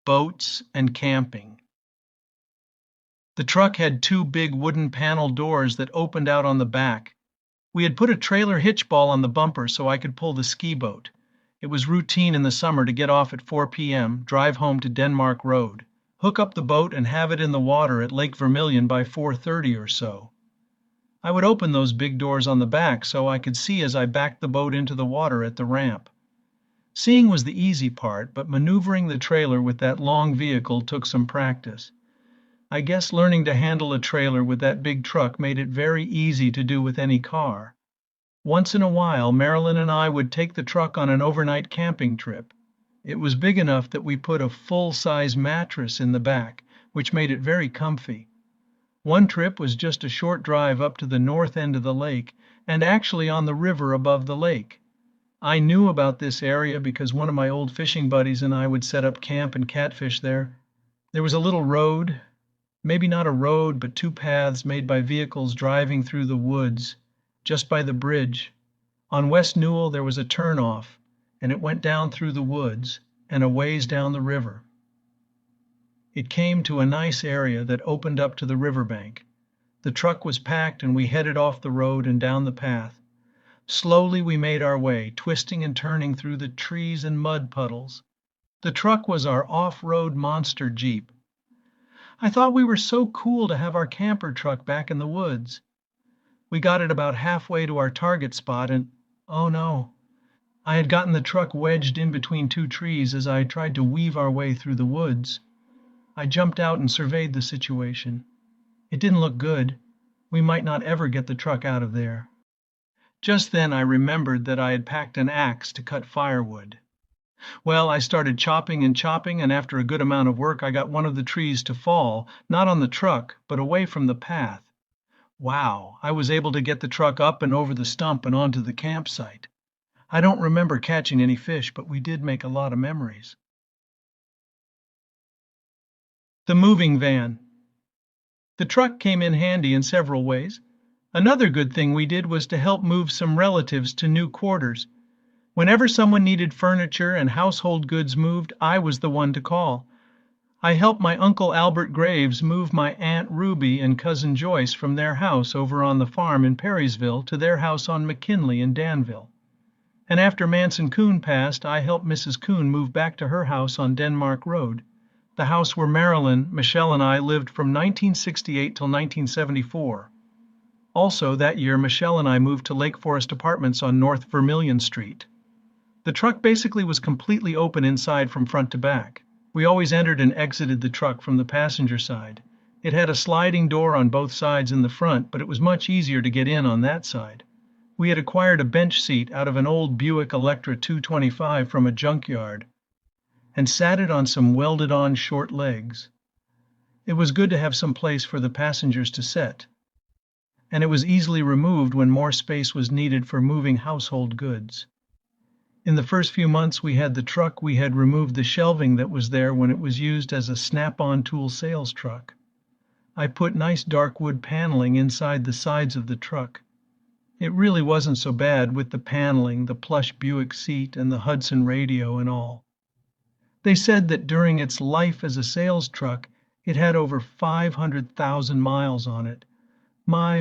boats, and camping. The truck had two big wooden panel doors that opened out on the back. We had put a trailer hitch ball on the bumper so I could pull the ski boat. It was routine in the summer to get off at 4 p.m., drive home to Denmark Road, hook up the boat and have it in the water at Lake Vermilion by 4:30 or so. I would open those big doors on the back so I could see as I backed the boat into the water at the ramp. Seeing was the easy part, but maneuvering the trailer with that long vehicle took some practice. I guess learning to handle a trailer with that big truck made it very easy to do with any car. Once in a while, Marilyn and I would take the truck on an overnight camping trip. It was big enough that we put a full-size mattress in the back, which made it very comfy. One trip was just a short drive up to the north end of the lake, and actually on the river above the lake. I knew about this area because one of my old fishing buddies and I would set up camp and catfish there. There was a little road, maybe not a road, but two paths made by vehicles driving through the woods, just by the bridge. On West Newell there was a turnoff, and it went down through the woods and a ways down the river. It came to a nice area that opened up to the riverbank. The truck was packed and we headed off the road and down the path. Slowly we made our way, twisting and turning through the trees and mud puddles. The truck was our off-road monster Jeep. I thought we were so cool to have our camper truck back in the woods. We got it about halfway to our target spot and, oh no, I had gotten the truck wedged in between two trees as I tried to weave our way through the woods. I jumped out and surveyed the situation. It didn't look good. We might not ever get the truck out of there. Just then I remembered that I had packed an axe to cut firewood. Well, I started chopping, and after a good amount of work, I got one of the trees to fall, not on the truck, but away from the path. Wow, I was able to get the truck up and over the stump and onto the campsite. I don't remember catching any fish, but we did make a lot of memories. The moving van. The truck came in handy in several ways. Another good thing we did was to help move some relatives to new quarters. Whenever someone needed furniture and household goods moved, I was the one to call. I helped my Uncle Albert Graves move my Aunt Ruby and Cousin Joyce from their house over on the farm in Perrysville to their house on McKinley in Danville. And after Manson Coon passed, I helped Mrs. Coon move back to her house on Denmark Road, the house where Marilyn, Michelle, and I lived from 1968 till 1974. Also, that year, Michelle and I moved to Lake Forest Apartments on North Vermilion Street. The truck basically was completely open inside from front to back. We always entered and exited the truck from the passenger side. It had a sliding door on both sides in the front, but it was much easier to get in on that side. We had acquired a bench seat out of an old Buick Electra 225 from a junkyard and sat it on some welded-on short legs. It was good to have some place for the passengers to sit, and it was easily removed when more space was needed for moving household goods. In the first few months we had the truck, we had removed the shelving that was there when it was used as a Snap-on tool sales truck. I put nice dark wood paneling inside the sides of the truck. It really wasn't so bad with the paneling, the plush Buick seat, and the Hudson radio and all. They said that during its life as a sales truck, it had over 500,000 miles on it. My,